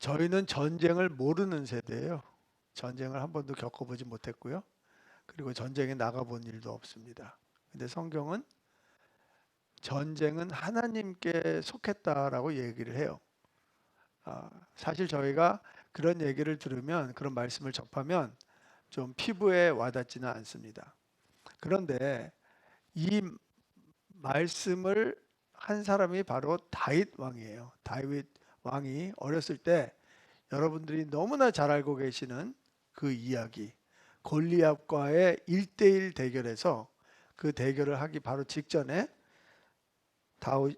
저희는 전쟁을 모르는 세대예요. 전쟁을 한 번도 겪어보지 못했고요. 그리고 전쟁에 나가본 일도 없습니다. 근데 성경은 전쟁은 하나님께 속했다라고 얘기를 해요. 사실 저희가 그런 얘기를 들으면, 그런 말씀을 접하면 좀 피부에 와닿지는 않습니다. 그런데 이 말씀을 한 사람이 바로 다윗 왕이에요. 다윗 왕이 어렸을 때 여러분들이 너무나 잘 알고 계시는 그 이야기, 골리앗과의 1대1 대결에서 그 대결을 하기 바로 직전에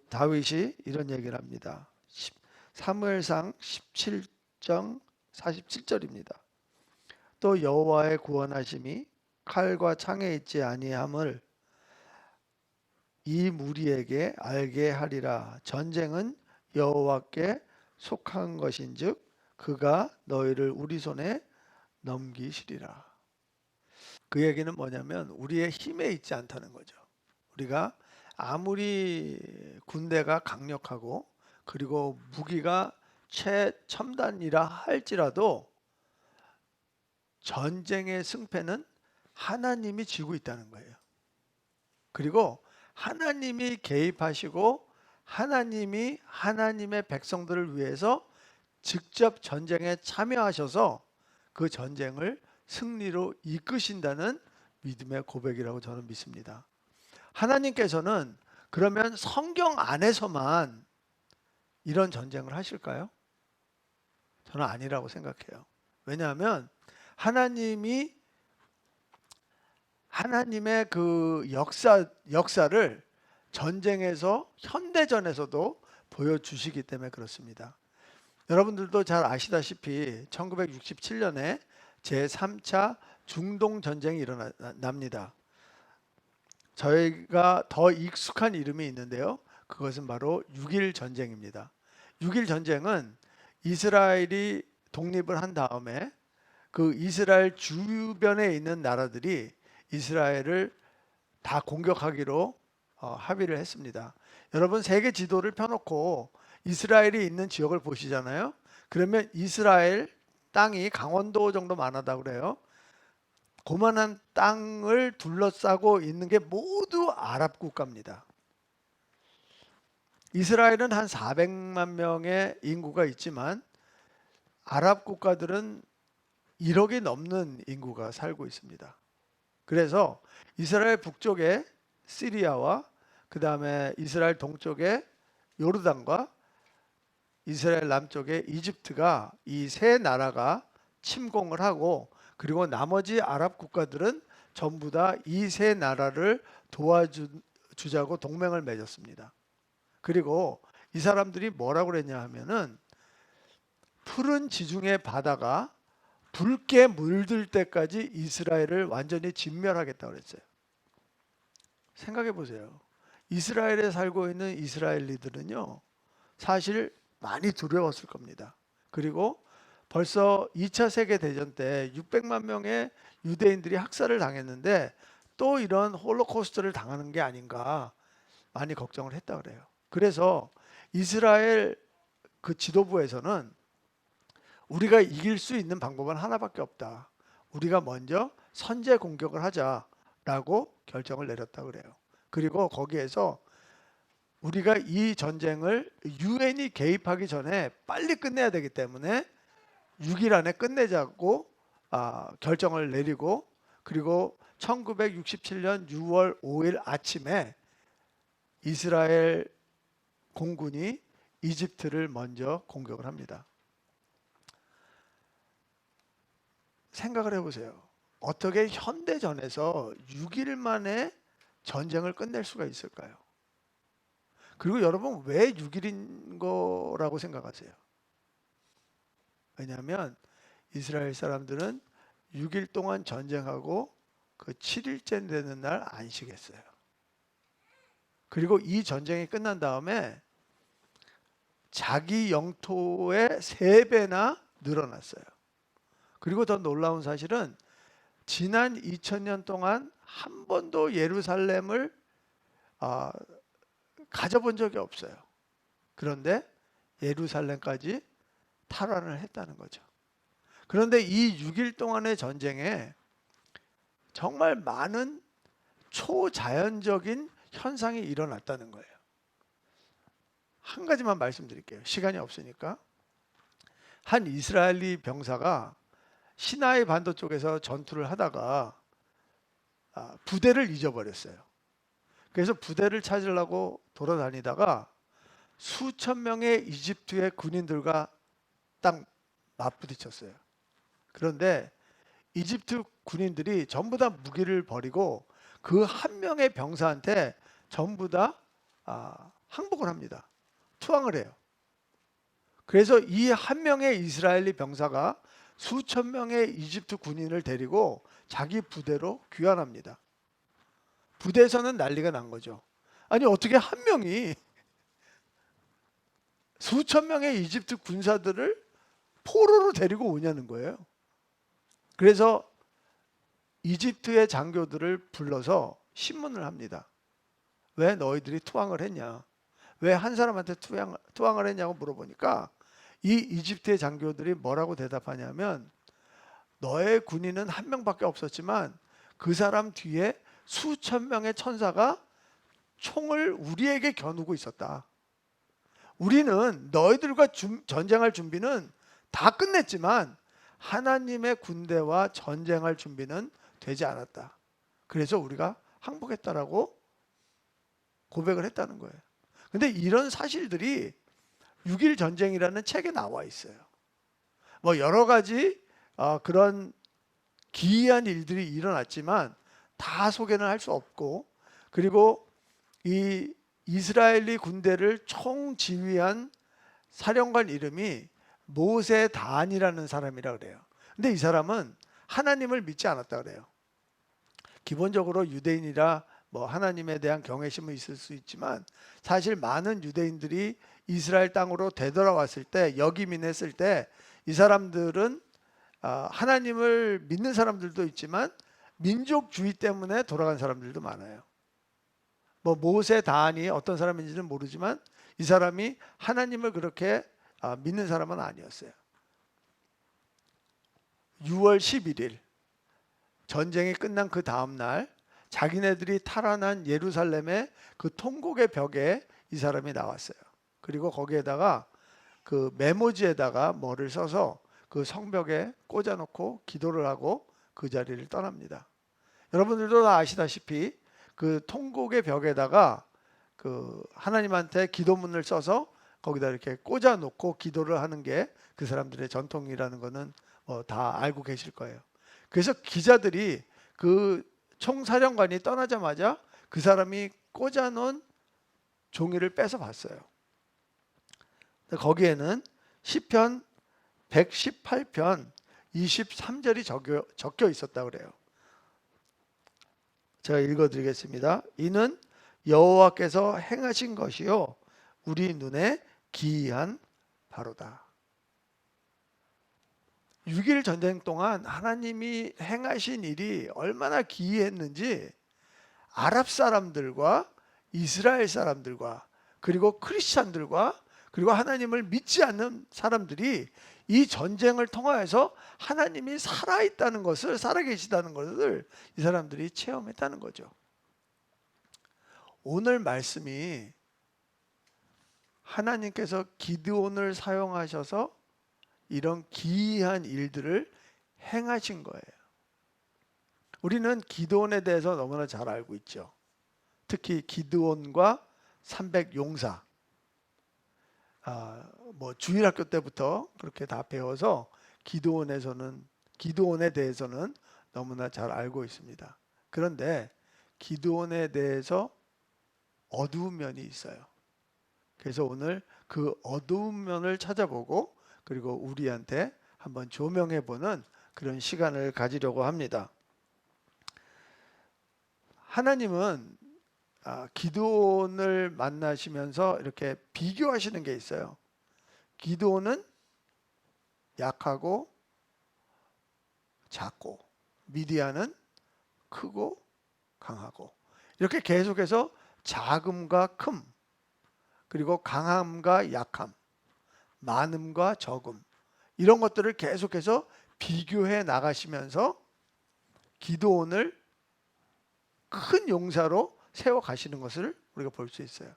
다윗이 이런 얘기를 합니다. 사무엘상 17장 47절입니다. 또 여호와의 구원하심이 칼과 창에 있지 아니함을 이 무리에게 알게 하리라. 전쟁은 여호와께 속한 것인즉 그가 너희를 우리 손에 넘기시리라. 그 얘기는 뭐냐면 우리의 힘에 있지 않다는 거죠. 우리가 아무리 군대가 강력하고 그리고 무기가 최첨단이라 할지라도 전쟁의 승패는 하나님이 지고 있다는 거예요. 그리고 하나님이 개입하시고 하나님이 하나님의 백성들을 위해서 직접 전쟁에 참여하셔서 그 전쟁을 승리로 이끄신다는 믿음의 고백이라고 저는 믿습니다. 하나님께서는 그러면 성경 안에서만 이런 전쟁을 하실까요? 저는 아니라고 생각해요. 왜냐하면 하나님의 그 역사를 전쟁에서 현대전에서도 보여주시기 때문에 그렇습니다. 여러분들도 잘 아시다시피 1967년에 제3차 중동 전쟁이 일어납니다. 저희가 더 익숙한 이름이 있는데요. 그것은 바로 6.1 전쟁입니다. 6.1 전쟁은 이스라엘이 독립을 한 다음에 그 이스라엘 주변에 있는 나라들이 이스라엘을 다 공격하기로 합의를 했습니다. 여러분 세계 지도를 펴놓고 이스라엘이 있는 지역을 보시잖아요. 그러면 이스라엘 땅이 강원도 정도만 하다고 그래요. 그만한 땅을 둘러싸고 있는 게 모두 아랍 국가입니다. 이스라엘은 한 400만 명의 인구가 있지만 아랍 국가들은 1억이 넘는 인구가 살고 있습니다. 그래서 이스라엘 북쪽에 시리아와 그 다음에 이스라엘 동쪽에 요르단과 이스라엘 남쪽에 이집트가 이 세 나라가 침공을 하고 그리고 나머지 아랍 국가들은 전부 다 이 세 나라를 도와주자고 동맹을 맺었습니다. 그리고 이 사람들이 뭐라고 그랬냐 하면은 푸른 지중해 바다가 붉게 물들 때까지 이스라엘을 완전히 진멸하겠다고 그랬어요. 생각해 보세요. 이스라엘에 살고 있는 이스라엘리들은요, 사실 많이 두려웠을 겁니다. 그리고 벌써 2차 세계대전 때 600만 명의 유대인들이 학살을 당했는데 또 이런 홀로코스트를 당하는 게 아닌가 많이 걱정을 했다 그래요. 그래서 이스라엘 그 지도부에서는 우리가 이길 수 있는 방법은 하나밖에 없다. 우리가 먼저 선제 공격을 하자라고 결정을 내렸다 그래요. 그리고 거기에서 우리가 이 전쟁을 유엔이 개입하기 전에 빨리 끝내야 되기 때문에 6일 안에 끝내자고 결정을 내리고 그리고 1967년 6월 5일 아침에 이스라엘 공군이 이집트를 먼저 공격을 합니다. 생각을 해보세요. 어떻게 현대전에서 6일 만에 전쟁을 끝낼 수가 있을까요? 그리고 여러분 왜 6일인 거라고 생각하세요? 왜냐하면 이스라엘 사람들은 6일 동안 전쟁하고 그 7일째 되는 날 안식했어요. 그리고 이 전쟁이 끝난 다음에 자기 영토의 3배나 늘어났어요. 그리고 더 놀라운 사실은 지난 2000년 동안 한 번도 예루살렘을 가져본 적이 없어요. 그런데 예루살렘까지 탈환을 했다는 거죠. 그런데 이 6일 동안의 전쟁에 정말 많은 초자연적인 현상이 일어났다는 거예요. 한 가지만 말씀드릴게요. 시간이 없으니까. 한 이스라엘리 병사가 시나이 반도 쪽에서 전투를 하다가 부대를 잊어버렸어요. 그래서 부대를 찾으려고 돌아다니다가 수천 명의 이집트의 군인들과 딱 맞부딪혔어요. 그런데 이집트 군인들이 전부 다 무기를 버리고 그 한 명의 병사한테 전부 다 항복을 합니다. 투항을 해요. 그래서 이 한 명의 이스라엘리 병사가 수천 명의 이집트 군인을 데리고 자기 부대로 귀환합니다. 부대에서는 난리가 난 거죠. 아니 어떻게 한 명이 수천 명의 이집트 군사들을 포로로 데리고 오냐는 거예요. 그래서 이집트의 장교들을 불러서 신문을 합니다. 왜 너희들이 투항을 했냐? 왜 한 사람한테 투항을 했냐고 물어보니까 이 이집트의 장교들이 뭐라고 대답하냐면 너의 군인은 한 명밖에 없었지만 그 사람 뒤에 수천 명의 천사가 총을 우리에게 겨누고 있었다. 우리는 너희들과 전쟁할 준비는 다 끝냈지만 하나님의 군대와 전쟁할 준비는 되지 않았다. 그래서 우리가 항복했다라고 고백을 했다는 거예요. 근데 이런 사실들이 6.1 전쟁이라는 책에 나와 있어요. 뭐 여러 가지 그런 기이한 일들이 일어났지만 다 소개는 할 수 없고, 그리고 이 이스라엘리 군대를 총지휘한 사령관 이름이 모세 단이라는 사람이라 그래요. 근데 이 사람은 하나님을 믿지 않았다 그래요. 기본적으로 유대인이라 뭐 하나님에 대한 경외심은 있을 수 있지만 사실 많은 유대인들이 이스라엘 땅으로 되돌아왔을 때, 역이민했을 때 이 사람들은 하나님을 믿는 사람들도 있지만 민족주의 때문에 돌아간 사람들도 많아요. 뭐 모세 다한이 어떤 사람인지는 모르지만 이 사람이 하나님을 그렇게 믿는 사람은 아니었어요. 6월 11일 전쟁이 끝난 그 다음 날 자기네들이 탈환한 예루살렘의 그 통곡의 벽에 이 사람이 나왔어요. 그리고 거기에다가 그 메모지에다가 뭐를 써서 그 성벽에 꽂아놓고 기도를 하고 그 자리를 떠납니다. 여러분들도 다 아시다시피 그 통곡의 벽에다가 그 하나님한테 기도문을 써서 거기다 이렇게 꽂아놓고 기도를 하는 게 그 사람들의 전통이라는 거는 다 알고 계실 거예요. 그래서 기자들이 그 총사령관이 떠나자마자 그 사람이 꽂아놓은 종이를 뺏어 봤어요. 거기에는 시편 118편 23절이 적혀 있었다고 그래요. 제가 읽어드리겠습니다. 이는 여호와께서 행하신 것이요 우리 눈에 기이한 바로다. 6.1 전쟁 동안 하나님이 행하신 일이 얼마나 기이했는지 아랍 사람들과 이스라엘 사람들과 그리고 크리스찬들과 그리고 하나님을 믿지 않는 사람들이 이 전쟁을 통하여서 하나님이 살아있다는 것을, 살아계시다는 것을 이 사람들이 체험했다는 거죠. 오늘 말씀이 하나님께서 기드온을 사용하셔서 이런 기이한 일들을 행하신 거예요. 우리는 기드온에 대해서 너무나 잘 알고 있죠. 특히 기드온과 300용사. 뭐 주일학교 때부터 그렇게 다 배워서 기드온에 대해서는 너무나 잘 알고 있습니다. 그런데 기드온에 대해서 어두운 면이 있어요. 그래서 오늘 그 어두운 면을 찾아보고 그리고 우리한테 한번 조명해보는 그런 시간을 가지려고 합니다. 하나님은 기드온을 만나시면서 이렇게 비교하시는 게 있어요. 기드온은 약하고 작고 미디안은 크고 강하고, 이렇게 계속해서 작음과 큼, 그리고 강함과 약함, 많음과 적음, 이런 것들을 계속해서 비교해 나가시면서 기드온을 큰 용사로 세워 가시는 것을 우리가 볼 수 있어요.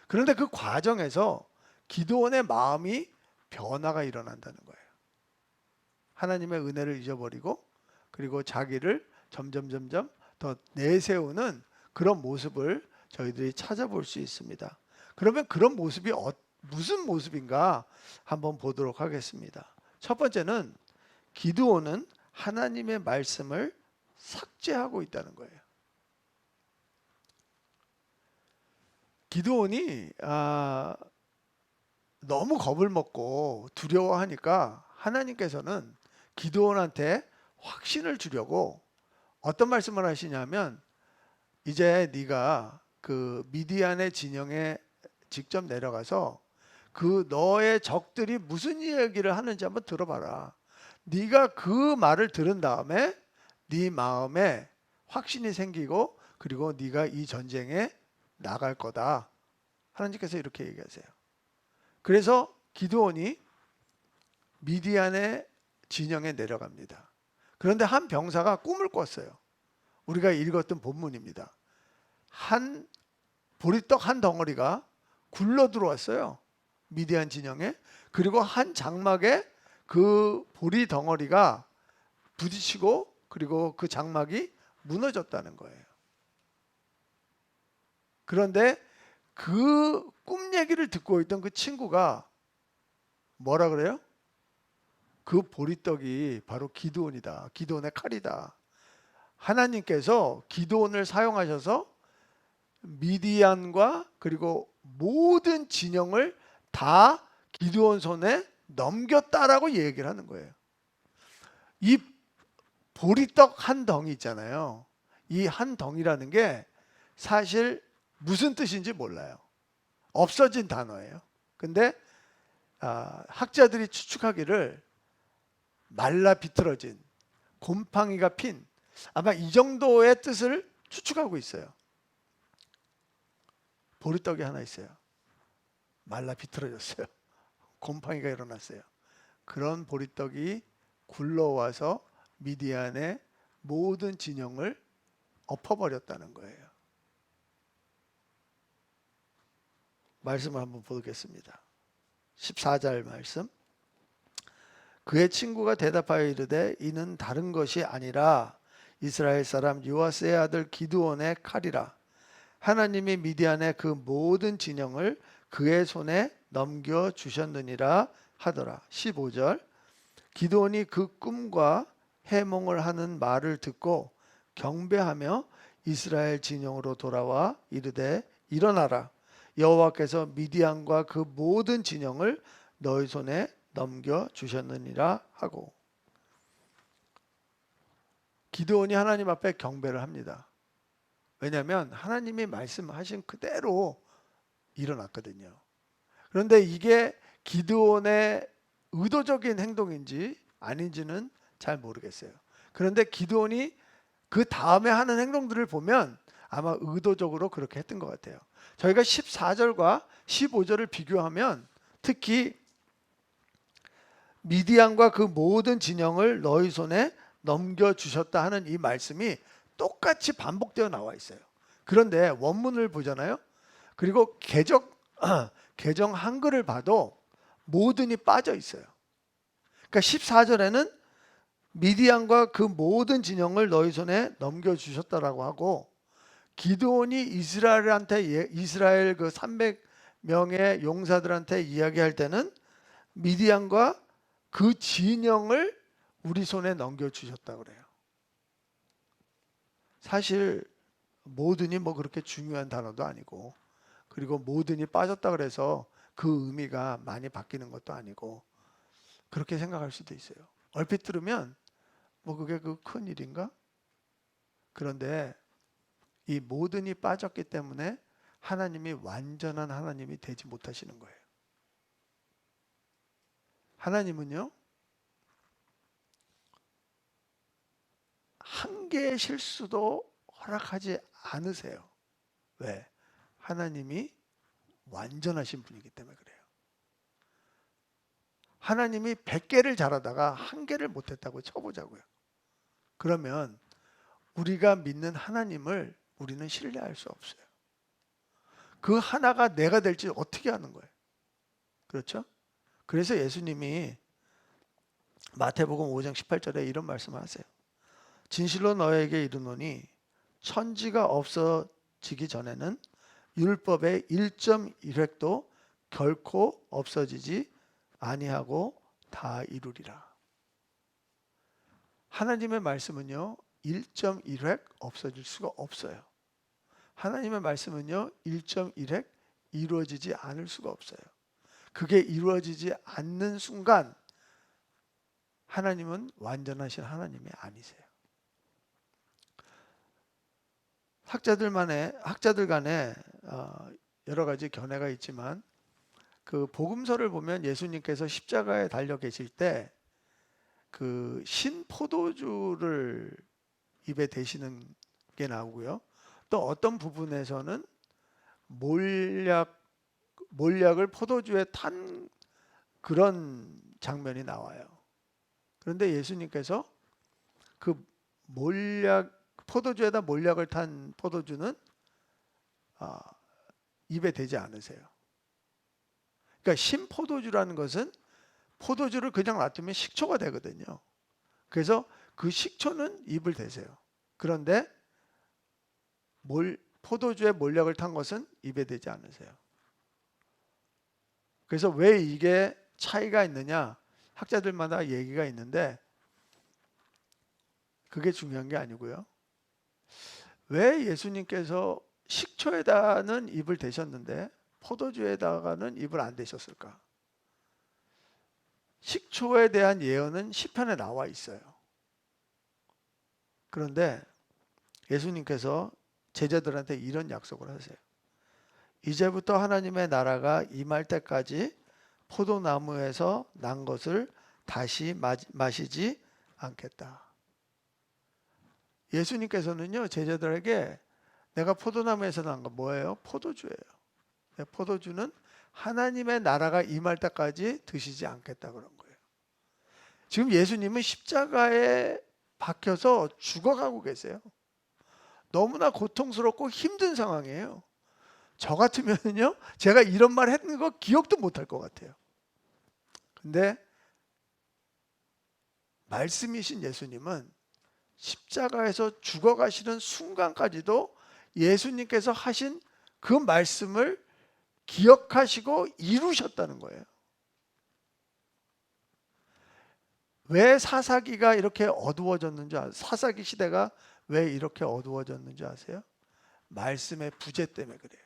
그런데 그 과정에서 기드온의 마음이 변화가 일어난다는 거예요. 하나님의 은혜를 잊어버리고 그리고 자기를 점점 더 내세우는 그런 모습을 저희들이 찾아볼 수 있습니다. 그러면 그런 모습이 무슨 모습인가 한번 보도록 하겠습니다. 첫 번째는 기드온은 하나님의 말씀을 삭제하고 있다는 거예요. 기드온이 너무 겁을 먹고 두려워하니까 하나님께서는 기드온한테 확신을 주려고 어떤 말씀을 하시냐면, 이제 네가 그 미디안의 진영에 직접 내려가서 그 너의 적들이 무슨 이야기를 하는지 한번 들어봐라. 네가 그 말을 들은 다음에 네 마음에 확신이 생기고 그리고 네가 이 전쟁에 나갈 거다. 하나님께서 이렇게 얘기하세요. 그래서 기드온이 미디안의 진영에 내려갑니다. 그런데 한 병사가 꿈을 꿨어요. 우리가 읽었던 본문입니다. 한 보리떡 한 덩어리가 굴러 들어왔어요. 미디안 진영에. 그리고 한 장막에 그 보리 덩어리가 부딪히고 그리고 그 장막이 무너졌다는 거예요. 그런데 그 꿈 얘기를 듣고 있던 그 친구가 뭐라 그래요? 그 보리떡이 바로 기드온이다. 기드온의 칼이다. 하나님께서 기드온을 사용하셔서 미디안과 그리고 모든 진영을 다 기드온 손에 넘겼다라고 얘기를 하는 거예요. 이 보리떡 한 덩이 있잖아요. 이 한 덩이라는 게 사실 무슨 뜻인지 몰라요. 없어진 단어예요. 근데 학자들이 추측하기를 말라 비틀어진, 곰팡이가 핀, 아마 이 정도의 뜻을 추측하고 있어요. 보리떡이 하나 있어요. 말라 비틀어졌어요. 곰팡이가 일어났어요. 그런 보리떡이 굴러와서 미디안의 모든 진영을 엎어버렸다는 거예요. 말씀을 한번 보겠습니다. 14절 말씀. 그의 친구가 대답하여 이르되 이는 다른 것이 아니라 이스라엘 사람 요아스의 아들 기드온의 칼이라. 하나님이 미디안의 그 모든 진영을 그의 손에 넘겨주셨느니라 하더라. 15절. 기드온이 그 꿈과 해몽을 하는 말을 듣고 경배하며 이스라엘 진영으로 돌아와 이르되 일어나라. 여호와께서 미디안과 그 모든 진영을 너희 손에 넘겨주셨느니라 하고. 기드온이 하나님 앞에 경배를 합니다. 왜냐하면 하나님이 말씀하신 그대로 일어났거든요. 그런데 이게 기드온의 의도적인 행동인지 아닌지는 잘 모르겠어요. 그런데 기드온이 그 다음에 하는 행동들을 보면 아마 의도적으로 그렇게 했던 것 같아요. 저희가 14절과 15절을 비교하면 특히 미디안과 그 모든 진영을 너희 손에 넘겨주셨다 하는 이 말씀이 똑같이 반복되어 나와 있어요. 그런데 원문을 보잖아요. 그리고 개정 한글을 봐도 모든이 빠져 있어요. 그러니까 14절에는 미디안과 그 모든 진영을 너희 손에 넘겨주셨다라고 하고, 기드온이 이스라엘 그 300명의 용사들한테 이야기할 때는 미디안과 그 진영을 우리 손에 넘겨주셨다고 그래요. 사실 모든이 뭐 그렇게 중요한 단어도 아니고, 그리고 모든이 빠졌다 그래서 그 의미가 많이 바뀌는 것도 아니고, 그렇게 생각할 수도 있어요. 얼핏 들으면 뭐 그게 그 큰 일인가? 그런데 이 모든이 빠졌기 때문에 하나님이 완전한 하나님이 되지 못하시는 거예요. 하나님은요, 한 개의 실수도 허락하지 않으세요. 왜? 하나님이 완전하신 분이기 때문에 그래요. 하나님이 100개를 잘하다가 1개를 못했다고 쳐보자고요. 그러면 우리가 믿는 하나님을 우리는 신뢰할 수 없어요. 그 하나가 내가 될지 어떻게 아는 거예요? 그렇죠? 그래서 예수님이 마태복음 5장 18절에 이런 말씀을 하세요. 진실로 너에게 이르노니 천지가 없어지기 전에는 율법의 1.1획도 결코 없어지지 아니하고 다 이루리라. 하나님의 말씀은요 1.1획 없어질 수가 없어요. 하나님의 말씀은요 1.1획 이루어지지 않을 수가 없어요. 그게 이루어지지 않는 순간 하나님은 완전하신 하나님이 아니세요. 학자들 간에 여러 가지 견해가 있지만 그 복음서를 보면 예수님께서 십자가에 달려 계실 때 그 신포도주를 입에 대시는 게 나오고요. 또 어떤 부분에서는 몰약을 포도주에 탄 그런 장면이 나와요. 그런데 예수님께서 그 포도주에다 몰약을 탄 포도주는 입에 대지 않으세요. 그러니까 신포도주라는 것은 포도주를 그냥 놔두면 식초가 되거든요. 그래서 그 식초는 입을 대세요. 그런데 포도주에 몰약을 탄 것은 입에 대지 않으세요. 그래서 왜 이게 차이가 있느냐? 학자들마다 얘기가 있는데 그게 중요한 게 아니고요. 왜 예수님께서 식초에다는 입을 대셨는데 포도주에다가는 입을 안 대셨을까? 식초에 대한 예언은 시편에 나와 있어요. 그런데 예수님께서 제자들한테 이런 약속을 하세요. 이제부터 하나님의 나라가 임할 때까지 포도나무에서 난 것을 다시 마시지 않겠다. 예수님께서는요 제자들에게 내가 포도나무에서 난 거 뭐예요? 포도주예요. 포도주는 하나님의 나라가 임할 때까지 드시지 않겠다 그런 거예요. 지금 예수님은 십자가에 박혀서 죽어가고 계세요. 너무나 고통스럽고 힘든 상황이에요. 저 같으면요 제가 이런 말 했는 거 기억도 못할 것 같아요. 근데 말씀이신 예수님은 십자가에서 죽어가시는 순간까지도 예수님께서 하신 그 말씀을 기억하시고 이루셨다는 거예요. 왜 사사기가 이렇게 어두워졌는지 아세요? 사사기 시대가 왜 이렇게 어두워졌는지 아세요? 말씀의 부재 때문에 그래요.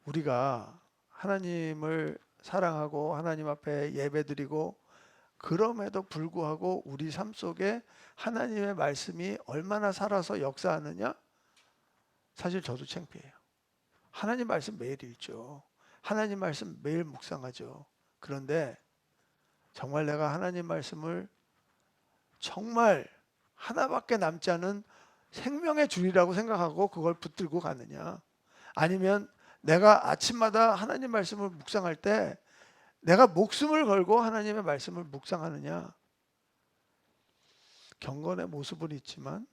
우리가 하나님을 사랑하고 하나님 앞에 예배드리고 그럼에도 불구하고 우리 삶 속에 하나님의 말씀이 얼마나 살아서 역사하느냐? 사실 저도 창피해요. 하나님 말씀 매일 읽죠. 하나님 말씀 매일 묵상하죠. 그런데 정말 내가 하나님 말씀을 정말 하나밖에 남지 않은 생명의 줄이라고 생각하고 그걸 붙들고 가느냐? 아니면 내가 아침마다 하나님 말씀을 묵상할 때 내가 목숨을 걸고 하나님의 말씀을 묵상하느냐? 경건의 모습은 있지만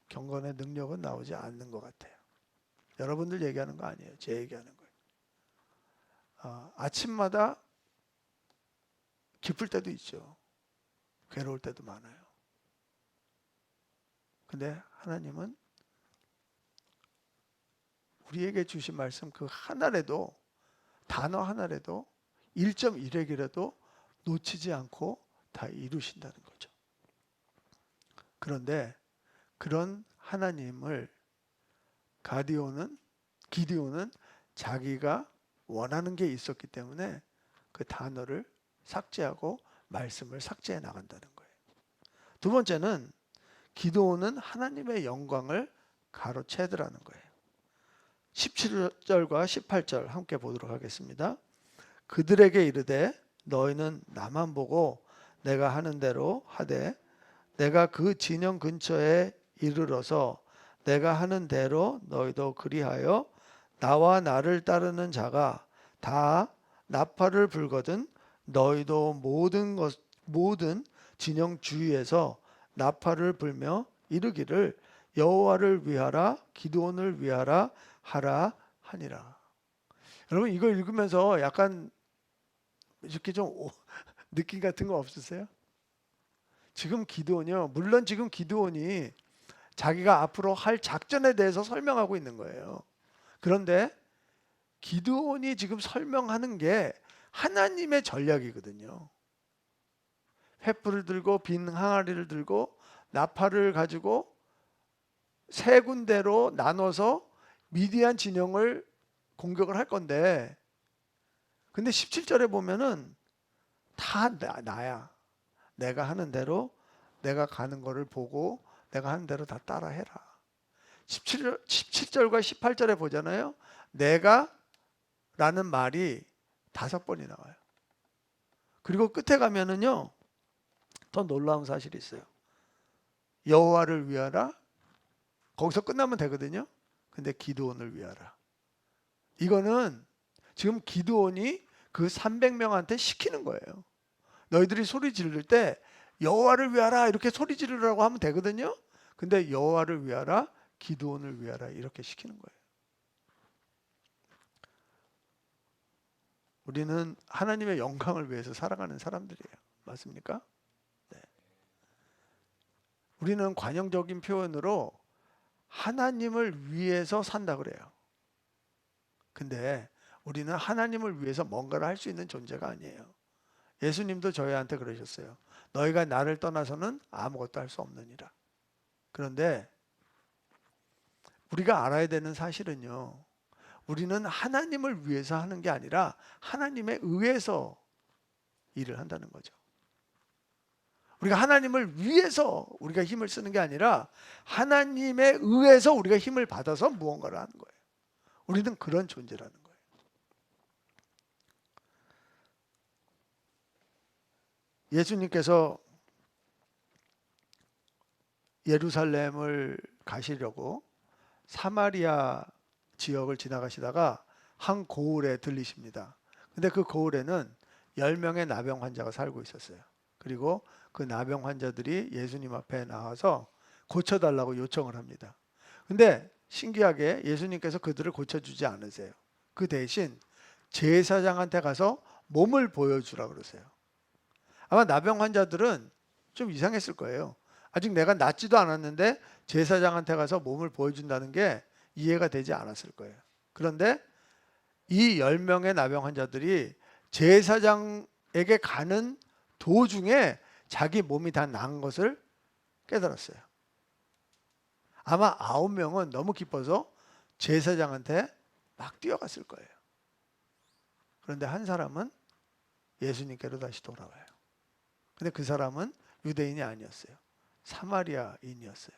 경건의 능력은 나오지 않는 것 같아요. 여러분들 얘기하는 거 아니에요. 제 얘기하는 거예요. 아침마다 기쁠 때도 있죠. 괴로울 때도 많아요. 근데 하나님은 우리에게 주신 말씀 그 하나라도 단어 하나라도 1.1획이라도 놓치지 않고 다 이루신다는 거죠. 그런데 그런 하나님을 기디온은 자기가 원하는 게 있었기 때문에 그 단어를 삭제하고 말씀을 삭제해 나간다는 거예요. 두 번째는 기도는 하나님의 영광을 가로채더라는 거예요. 17절과 18절 함께 보도록 하겠습니다. 그들에게 이르되 너희는 나만 보고 내가 하는 대로 하되 내가 그 진영 근처에 이르러서 내가 하는 대로 너희도 그리하여 나와 나를 따르는 자가 다 나팔을 불거든 너희도 모든 진영 주위에서 나팔을 불며 이르기를 여호와를 위하라 기드온을 위하라 하라 하니라. 여러분 이거 읽으면서 약간 이렇게 좀 느낌 같은 거 없으세요? 지금 기드온이요. 물론 지금 기드온이 자기가 앞으로 할 작전에 대해서 설명하고 있는 거예요. 그런데 기드온이 지금 설명하는 게 하나님의 전략이거든요. 횃불을 들고 빈 항아리를 들고 나팔을 가지고 세 군데로 나눠서 미디안 진영을 공격을 할 건데, 근데 17절에 보면은 다 나야. 내가 하는 대로 내가 가는 거를 보고 내가 하는 대로 다 따라해라. 17절과 18절에 보잖아요. 내가 라는 말이 5번이 나와요. 그리고 끝에 가면은요, 더 놀라운 사실이 있어요. 여호와를 위하라. 거기서 끝나면 되거든요. 근데 기드온을 위하라. 이거는 지금 기드온이 그 300명한테 시키는 거예요. 너희들이 소리 지를 때 여호와를 위하라 이렇게 소리 지르라고 하면 되거든요. 근데 여호와를 위하라, 기드온을 위하라 이렇게 시키는 거예요. 우리는 하나님의 영광을 위해서 살아가는 사람들이에요. 맞습니까? 네. 우리는 관용적인 표현으로 하나님을 위해서 산다 그래요. 근데 우리는 하나님을 위해서 뭔가를 할 수 있는 존재가 아니에요. 예수님도 저희한테 그러셨어요. 너희가 나를 떠나서는 아무것도 할 수 없느니라. 그런데 우리가 알아야 되는 사실은요, 우리는 하나님을 위해서 하는 게 아니라 하나님에 의해서 일을 한다는 거죠. 우리가 하나님을 위해서 우리가 힘을 쓰는 게 아니라 하나님에 의해서 우리가 힘을 받아서 무언가를 하는 거예요. 우리는 그런 존재라는 거예요. 예수님께서 예루살렘을 가시려고 사마리아 지역을 지나가시다가 한 고을에 들리십니다. 근데 그 고을에는 10명의 나병 환자가 살고 있었어요. 그리고 그 나병 환자들이 예수님 앞에 나와서 고쳐달라고 요청을 합니다. 근데 신기하게 예수님께서 그들을 고쳐주지 않으세요. 그 대신 제사장한테 가서 몸을 보여주라 그러세요. 아마 나병 환자들은 좀 이상했을 거예요. 아직 내가 낫지도 않았는데 제사장한테 가서 몸을 보여준다는 게 이해가 되지 않았을 거예요. 그런데 이 10명의 나병 환자들이 제사장에게 가는 도중에 자기 몸이 다 나은 것을 깨달았어요. 아마 9명은 너무 기뻐서 제사장한테 막 뛰어갔을 거예요. 그런데 한 사람은 예수님께로 다시 돌아와요. 근데 그 사람은 유대인이 아니었어요. 사마리아인이었어요.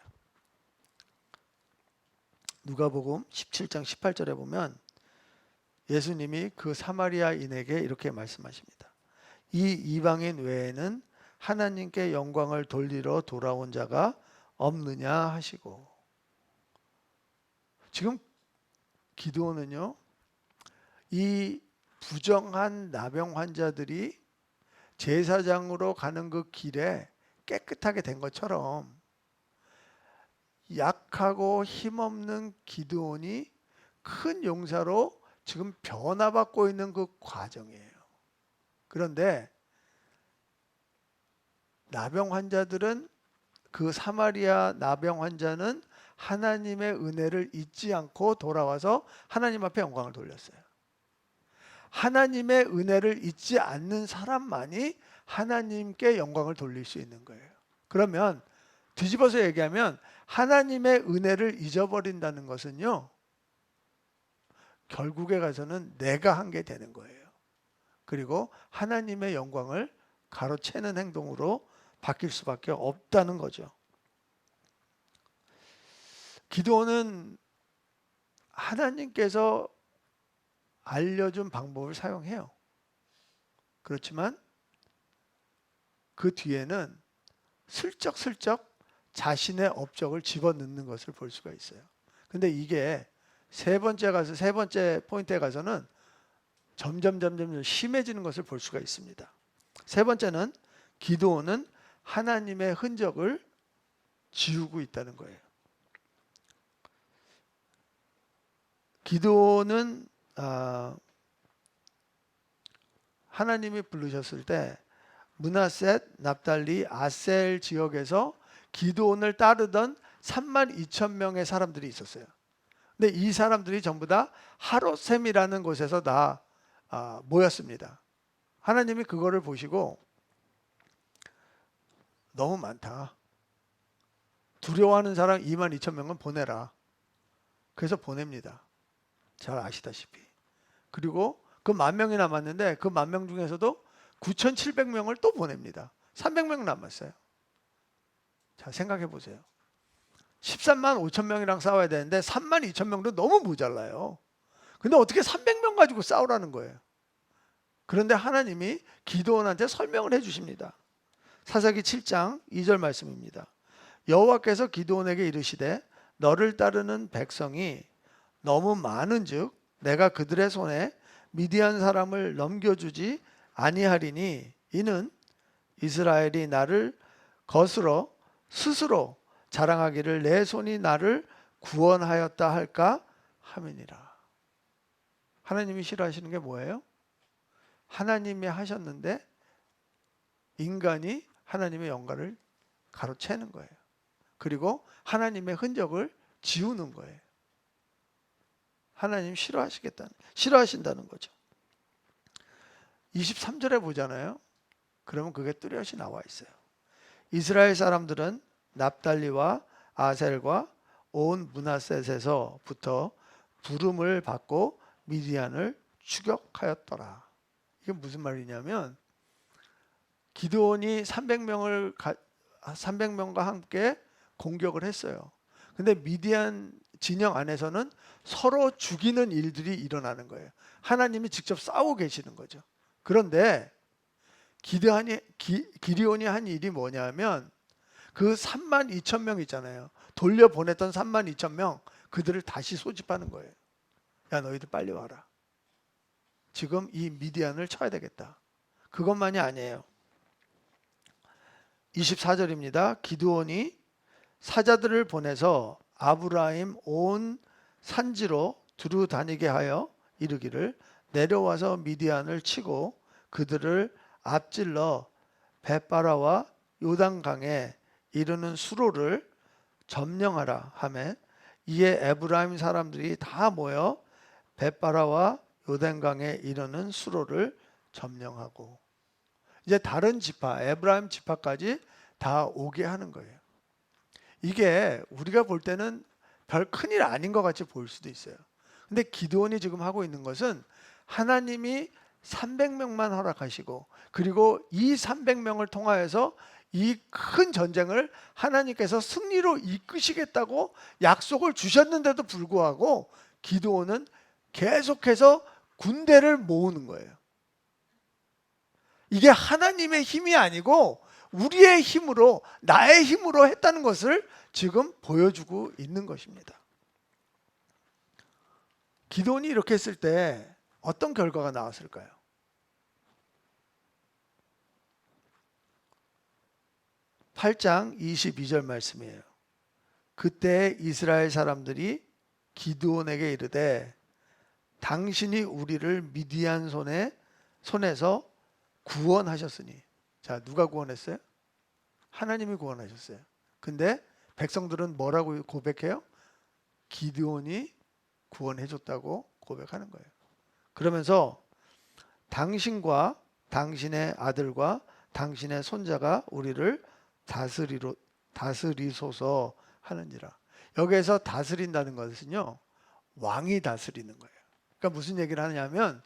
누가복음 17장 18절에 보면 예수님이 그 사마리아인에게 이렇게 말씀하십니다. 이 이방인 외에는 하나님께 영광을 돌리러 돌아온 자가 없느냐 하시고, 지금 기드온은요, 이 부정한 나병 환자들이 제사장으로 가는 그 길에 깨끗하게 된 것처럼 약하고 힘없는 기드온이 큰 용사로 지금 변화받고 있는 그 과정이에요. 그런데 나병 환자들은, 그 사마리아 나병 환자는 하나님의 은혜를 잊지 않고 돌아와서 하나님 앞에 영광을 돌렸어요. 하나님의 은혜를 잊지 않는 사람만이 하나님께 영광을 돌릴 수 있는 거예요. 그러면 뒤집어서 얘기하면 하나님의 은혜를 잊어버린다는 것은요, 결국에 가서는 내가 한 게 되는 거예요. 그리고 하나님의 영광을 가로채는 행동으로 바뀔 수밖에 없다는 거죠. 기도는 하나님께서 알려준 방법을 사용해요. 그렇지만 그 뒤에는 슬쩍슬쩍 자신의 업적을 집어넣는 것을 볼 수가 있어요. 근데 이게 세 번째 포인트에 가서는 점점 심해지는 것을 볼 수가 있습니다. 세 번째는 기드온은 하나님의 흔적을 지우고 있다는 거예요. 기드온은 하나님이 부르셨을 때 므낫셋, 납달리, 아셀 지역에서 기드온을 따르던 32,000명의 사람들이 있었어요. 근데 이 사람들이 전부 다 하롯셈이라는 곳에서 다 모였습니다. 하나님이 그거를 보시고 너무 많다. 두려워하는 사람 22,000명은 보내라. 그래서 보냅니다. 잘 아시다시피. 그리고 그 10,000명이 남았는데 그 10,000명 중에서도 9,700명을 또 보냅니다. 300명 남았어요. 자, 생각해 보세요. 13만 5천 명이랑 싸워야 되는데 3만 2천 명도 너무 모자라요. 근데 어떻게 300명 가지고 싸우라는 거예요. 그런데 하나님이 기드온한테 설명을 해 주십니다. 사사기 7장 2절 말씀입니다. 여호와께서 기드온에게 이르시되 너를 따르는 백성이 너무 많은즉 내가 그들의 손에 미디안 사람을 넘겨주지 아니하리니 이는 이스라엘이 나를 거스러 스스로 자랑하기를 내 손이 나를 구원하였다 할까 함이니라. 하나님이 싫어하시는 게 뭐예요? 하나님이 하셨는데 인간이 하나님의 영광을 가로채는 거예요. 그리고 하나님의 흔적을 지우는 거예요. 하나님 싫어하신다는 거죠. 23절에 보잖아요. 그러면 그게 뚜렷이 나와 있어요. 이스라엘 사람들은 납달리와 아셀과 온 므낫셋에서부터 부름을 받고 미디안을 추격하였더라. 이게 무슨 말이냐면 기드온이 300명과 함께 공격을 했어요. 근데 미디안 진영 안에서는 서로 죽이는 일들이 일어나는 거예요. 하나님이 직접 싸우고 계시는 거죠. 그런데 기드온이 한 일이 뭐냐면 그 32,000명 있잖아요. 돌려보냈던 32,000명 그들을 다시 소집하는 거예요. 야, 너희들 빨리 와라. 지금 이 미디안을 쳐야 되겠다. 그것만이 아니에요. 24절입니다. 기드온이 사자들을 보내서 아브라임 온 산지로 두루 다니게 하여 이르기를 내려와서 미디안을 치고 그들을 앞질러 벳바라와 요단강에 이르는 수로를 점령하라 하매 이에 에브라임 사람들이 다 모여 벳바라와 요단강에 이르는 수로를 점령하고 이제 다른 지파 에브라임 지파까지 다 오게 하는 거예요. 이게 우리가 볼 때는 별 큰일 아닌 것 같이 보일 수도 있어요. 근데 기드온이 지금 하고 있는 것은 하나님이 300명만 허락하시고 그리고 이 300명을 통하여서 이 큰 전쟁을 하나님께서 승리로 이끄시겠다고 약속을 주셨는데도 불구하고 기드온은 계속해서 군대를 모으는 거예요. 이게 하나님의 힘이 아니고 우리의 힘으로 나의 힘으로 했다는 것을 지금 보여주고 있는 것입니다. 기드온이 이렇게 했을 때 어떤 결과가 나왔을까요? 8장 22절 말씀이에요. 그때 이스라엘 사람들이 기드온에게 이르되 당신이 우리를 미디안 손에서 구원하셨으니. 자, 누가 구원했어요? 하나님이 구원하셨어요. 근데 백성들은 뭐라고 고백해요? 기드온이 구원해줬다고 고백하는 거예요. 그러면서 당신과 당신의 아들과 당신의 손자가 우리를 다스리소서 하느니라. 여기에서 다스린다는 것은요, 왕이 다스리는 거예요. 그러니까 무슨 얘기를 하냐면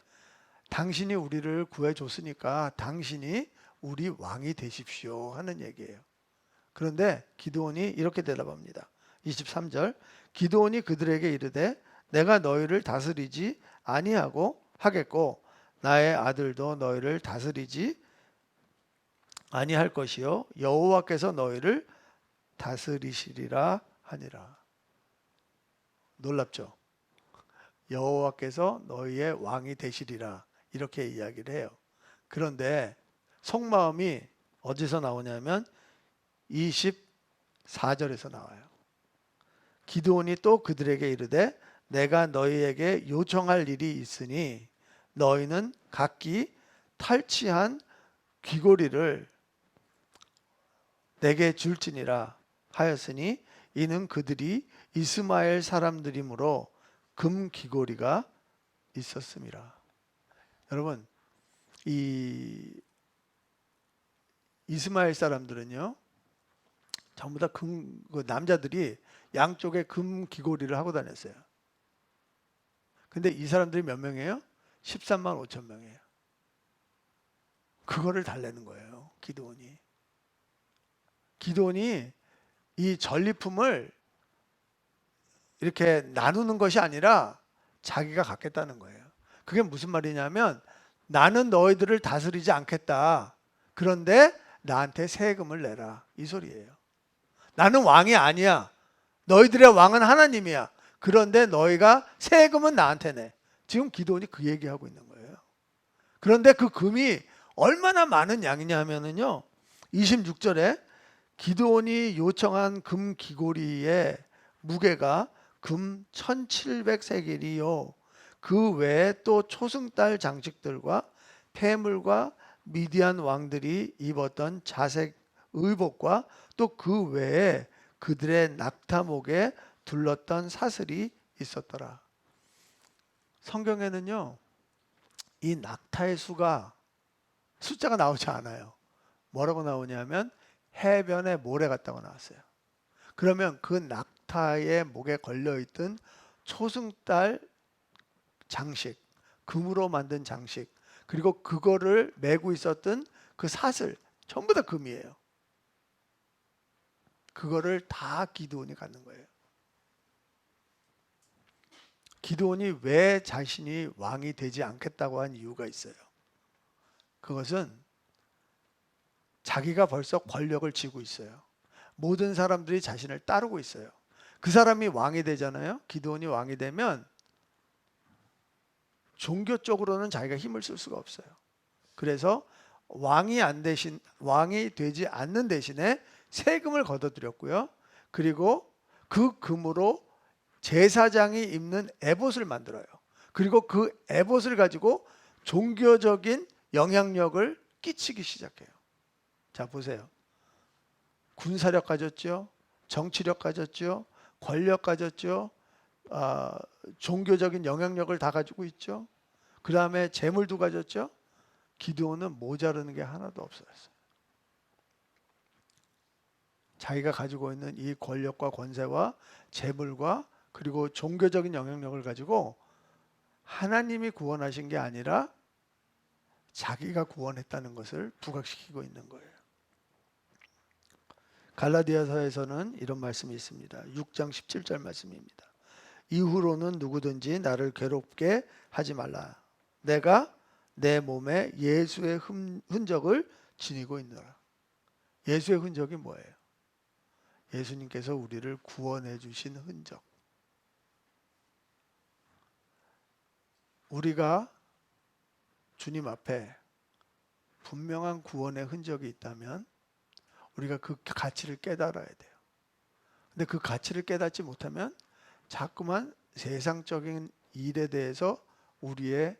당신이 우리를 구해줬으니까 당신이 우리 왕이 되십시오 하는 얘기예요. 그런데 기드온이 이렇게 대답합니다. 23절 기드온이 그들에게 이르되 내가 너희를 다스리지 아니하고 하겠고 나의 아들도 너희를 다스리지 아니할 것이요 여호와께서 너희를 다스리시리라 하니라. 놀랍죠? 여호와께서 너희의 왕이 되시리라 이렇게 이야기를 해요. 그런데 속마음이 어디서 나오냐면 24절에서 나와요. 기드온이 또 그들에게 이르되 내가 너희에게 요청할 일이 있으니 너희는 각기 탈취한 귀고리를 내게 줄지니라 하였으니 이는 그들이 이스마엘 사람들이므로 금 귀고리가 있었음이라. 여러분, 이 이스마엘 사람들은요, 전부 다 그 남자들이 양쪽에 금 귀고리를 하고 다녔어요. 근데 이 사람들이 몇 명이에요? 13만 5천 명이에요. 그거를 달래는 거예요, 기드온이. 기드온이 이 전리품을 이렇게 나누는 것이 아니라 자기가 갖겠다는 거예요. 그게 무슨 말이냐면 나는 너희들을 다스리지 않겠다. 그런데 나한테 세금을 내라. 이 소리예요. 나는 왕이 아니야. 너희들의 왕은 하나님이야. 그런데 너희가 세금은 나한테 내. 지금 기드온이 그 얘기하고 있는 거예요. 그런데 그 금이 얼마나 많은 양이냐면요. 26절에 기드온이 요청한 금 귀고리의 무게가 금 1700세겔이요. 그 외에 또 초승달 장식들과 폐물과 미디안 왕들이 입었던 자색 의복과 또 그 외에 그들의 낙타목에 둘렀던 사슬이 있었더라. 성경에는요, 이 낙타의 숫자가 나오지 않아요. 뭐라고 나오냐면 해변에 모래 같다고 나왔어요. 그러면 그 낙타의 목에 걸려있던 초승달 장식, 금으로 만든 장식, 그리고 그거를 메고 있었던 그 사슬, 전부 다 금이에요. 그거를 다 기드온이 갖는 거예요. 기드온이 왜 자신이 왕이 되지 않겠다고 한 이유가 있어요. 그것은 자기가 벌써 권력을 쥐고 있어요. 모든 사람들이 자신을 따르고 있어요. 그 사람이 왕이 되잖아요. 기드온이 왕이 되면 종교적으로는 자기가 힘을 쓸 수가 없어요. 그래서 왕이 되지 않는 대신에 세금을 걷어들였고요. 그리고 그 금으로 제사장이 입는 에봇을 만들어요. 그리고 그 에봇을 가지고 종교적인 영향력을 끼치기 시작해요. 자, 보세요. 군사력 가졌죠. 정치력 가졌죠. 권력 가졌죠. 종교적인 영향력을 다 가지고 있죠. 그 다음에 재물도 가졌죠. 기드온은 모자르는 게 하나도 없었어요. 자기가 가지고 있는 이 권력과 권세와 재물과 그리고 종교적인 영향력을 가지고 하나님이 구원하신 게 아니라 자기가 구원했다는 것을 부각시키고 있는 거예요. 갈라디아서에서는 이런 말씀이 있습니다. 6장 17절 말씀입니다. 이후로는 누구든지 나를 괴롭게 하지 말라. 내가 내 몸에 예수의 흔적을 지니고 있노라. 예수의 흔적이 뭐예요? 예수님께서 우리를 구원해 주신 흔적. 우리가 주님 앞에 분명한 구원의 흔적이 있다면 우리가 그 가치를 깨달아야 돼요. 근데 그 가치를 깨닫지 못하면 자꾸만 세상적인 일에 대해서 우리의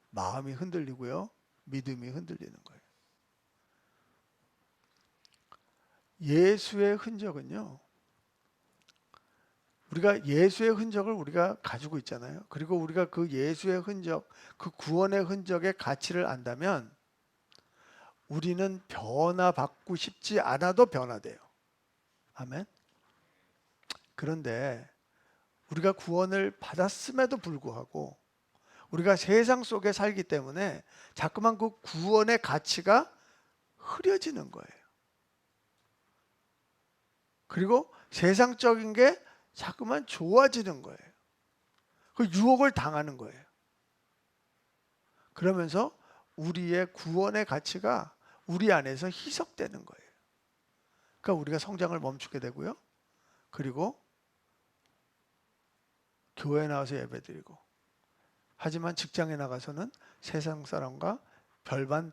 마음이 흔들리고요. 믿음이 흔들리는 거예요. 예수의 흔적은요. 우리가 예수의 흔적을 우리가 가지고 있잖아요. 그리고 우리가 그 예수의 흔적, 그 구원의 흔적의 가치를 안다면 우리는 변화받고 싶지 않아도 변화돼요. 아멘. 그런데 우리가 구원을 받았음에도 불구하고 우리가 세상 속에 살기 때문에 자꾸만 그 구원의 가치가 흐려지는 거예요. 그리고 세상적인 게 자꾸만 좋아지는 거예요. 그 유혹을 당하는 거예요. 그러면서 우리의 구원의 가치가 우리 안에서 희석되는 거예요. 그러니까 우리가 성장을 멈추게 되고요. 그리고 교회 나와서 예배드리고 하지만 직장에 나가서는 세상 사람과 별반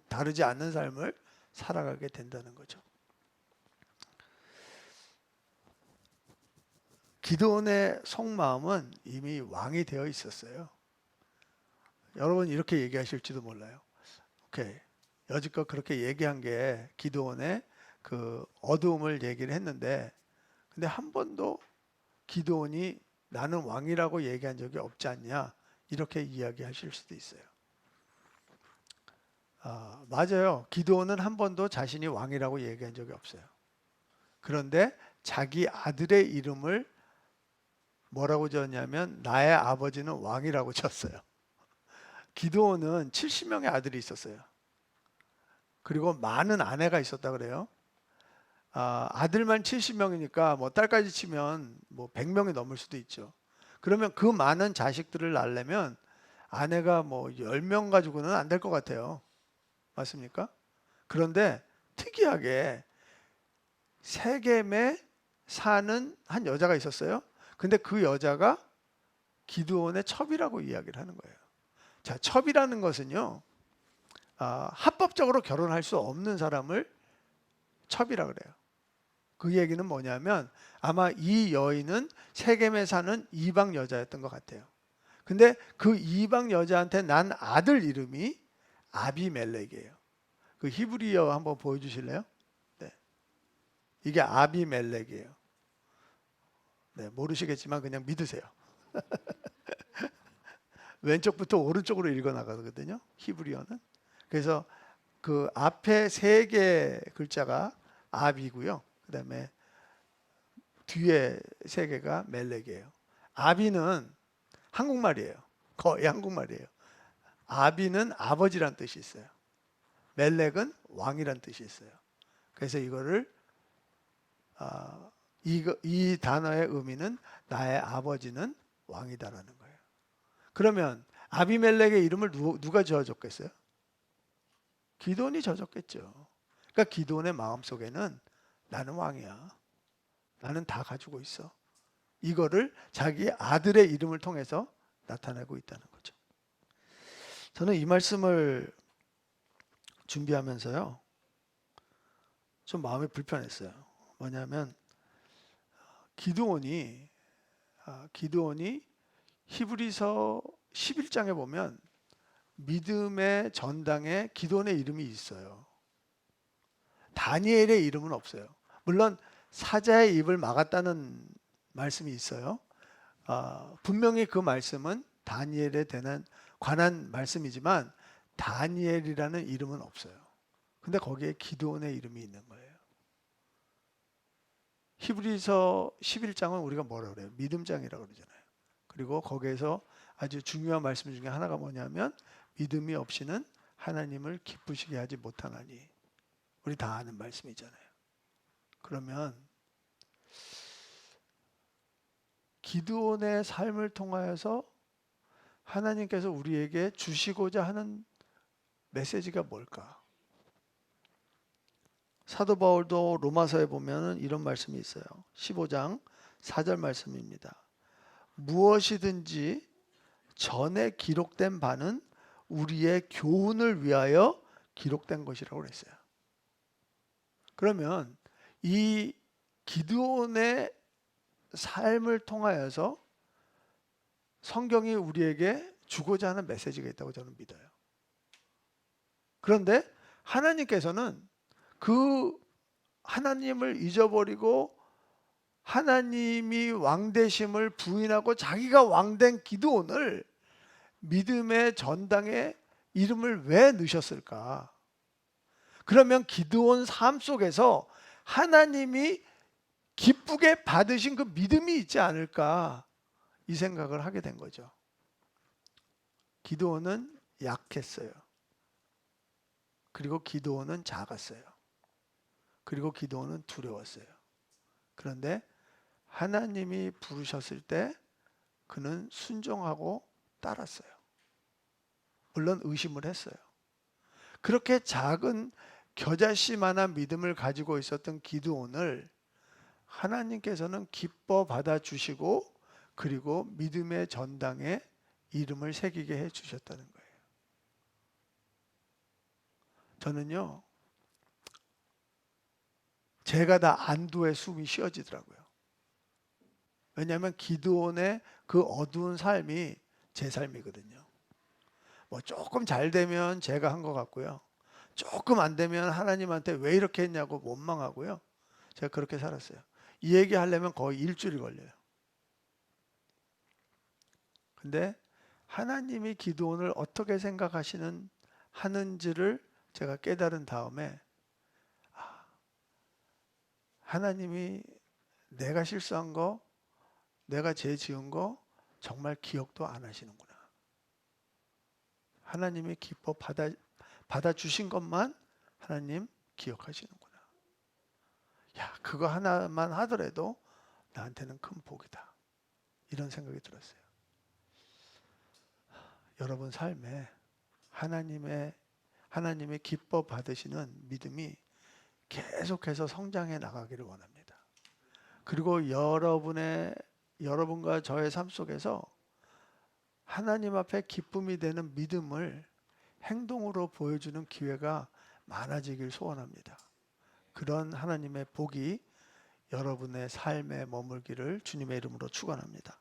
다르지 않는 삶을 살아가게 된다는 거죠. 기드온의 속마음은 이미 왕이 되어 있었어요. 여러분 이렇게 얘기하실지도 몰라요. 오케이. 여지껏 그렇게 얘기한 게 기드온의 그 어두움을 얘기를 했는데, 근데 한 번도 기드온이 나는 왕이라고 얘기한 적이 없지 않냐, 이렇게 이야기하실 수도 있어요. 맞아요. 기드온은 한 번도 자신이 왕이라고 얘기한 적이 없어요. 그런데 자기 아들의 이름을 뭐라고 지었냐면 나의 아버지는 왕이라고 지었어요. 기드온은 70명의 아들이 있었어요. 그리고 많은 아내가 있었다 그래요. 아들만 70명이니까 뭐 딸까지 치면 뭐 100명이 넘을 수도 있죠. 그러면 그 많은 자식들을 낳으려면 아내가 뭐 10명 가지고는 안 될 것 같아요. 맞습니까? 그런데 특이하게 세겜에 사는 한 여자가 있었어요. 근데 그 여자가 기드온의 첩이라고 이야기를 하는 거예요. 자, 첩이라는 것은요, 합법적으로 결혼할 수 없는 사람을 첩이라 그래요. 그 얘기는 뭐냐면 아마 이 여인은 세겜에 사는 이방 여자였던 것 같아요. 근데 그 이방 여자한테 난 아들 이름이 아비멜렉이에요. 그 히브리어 한번 보여주실래요? 네. 이게 아비멜렉이에요. 네, 모르시겠지만 그냥 믿으세요. 왼쪽부터 오른쪽으로 읽어 나가거든요. 히브리어는. 그래서 그 앞에 세 개 글자가 아비고요. 그다음에 뒤에 세 개가 멜렉이에요. 아비는 한국말이에요. 거의 한국말이에요. 아비는 아버지란 뜻이 있어요. 멜렉은 왕이란 뜻이 있어요. 그래서 이거를 이 단어의 의미는 나의 아버지는 왕이다라는 거예요. 그러면 아비멜렉의 이름을 누가 지어줬겠어요? 기드온이 지어줬겠죠. 그러니까 기드온의 마음속에는 나는 왕이야. 나는 다 가지고 있어. 이거를 자기 아들의 이름을 통해서 나타내고 있다는 거죠. 저는 이 말씀을 준비하면서요, 좀 마음이 불편했어요. 뭐냐면 기드온이 히브리서 11장에 보면 믿음의 전당에 기드온의 이름이 있어요. 다니엘의 이름은 없어요. 물론 사자의 입을 막았다는 말씀이 있어요. 분명히 그 말씀은 다니엘에 관한 말씀이지만 다니엘이라는 이름은 없어요. 근데 거기에 기드온의 이름이 있는 거예요. 히브리서 11장은 우리가 뭐라 그래요? 믿음장이라고 그러잖아요. 그리고 거기에서 아주 중요한 말씀 중에 하나가 뭐냐면 믿음이 없이는 하나님을 기쁘시게 하지 못하나니. 우리 다 아는 말씀이잖아요. 그러면 기드온의 삶을 통하여서 하나님께서 우리에게 주시고자 하는 메시지가 뭘까? 사도 바울도 로마서에 보면 이런 말씀이 있어요. 15장 4절 말씀입니다. 무엇이든지 전에 기록된 바는 우리의 교훈을 위하여 기록된 것이라고 그랬어요. 그러면 이 기드온의 삶을 통하여서 성경이 우리에게 주고자 하는 메시지가 있다고 저는 믿어요. 그런데 하나님께서는 그 하나님을 잊어버리고 하나님이 왕되심을 부인하고 자기가 왕된 기드온을 믿음의 전당에 이름을 왜 넣으셨을까? 그러면 기드온 삶 속에서 하나님이 기쁘게 받으신 그 믿음이 있지 않을까, 이 생각을 하게 된 거죠. 기드온은 약했어요. 그리고 기드온은 작았어요. 그리고 기드온은 두려웠어요. 그런데 하나님이 부르셨을 때 그는 순종하고 따랐어요. 물론 의심을 했어요. 그렇게 작은 겨자씨만한 믿음을 가지고 있었던 기드온을 하나님께서는 기뻐 받아주시고 그리고 믿음의 전당에 이름을 새기게 해 주셨다는 거예요. 저는요, 제가 다 안도의 숨이 쉬어지더라고요. 왜냐하면 기드온의 그 어두운 삶이 제 삶이거든요. 뭐 조금 잘 되면 제가 한 것 같고요. 조금 안 되면 하나님한테 왜 이렇게 했냐고 원망하고요. 제가 그렇게 살았어요. 이 얘기 하려면 거의 일주일이 걸려요. 근데 하나님이 기드온을 어떻게 하는지를 제가 깨달은 다음에 하나님이 내가 실수한 거, 내가 죄 지은 거 정말 기억도 안 하시는구나. 하나님이 기뻐 받아주신 것만 하나님 기억하시는구나. 야, 그거 하나만 하더라도 나한테는 큰 복이다. 이런 생각이 들었어요. 여러분 삶에 하나님의 기뻐 받으시는 믿음이 계속해서 성장해 나가기를 원합니다. 그리고 여러분과 저의 삶 속에서 하나님 앞에 기쁨이 되는 믿음을 행동으로 보여주는 기회가 많아지길 소원합니다. 그런 하나님의 복이 여러분의 삶에 머물기를 주님의 이름으로 축원합니다.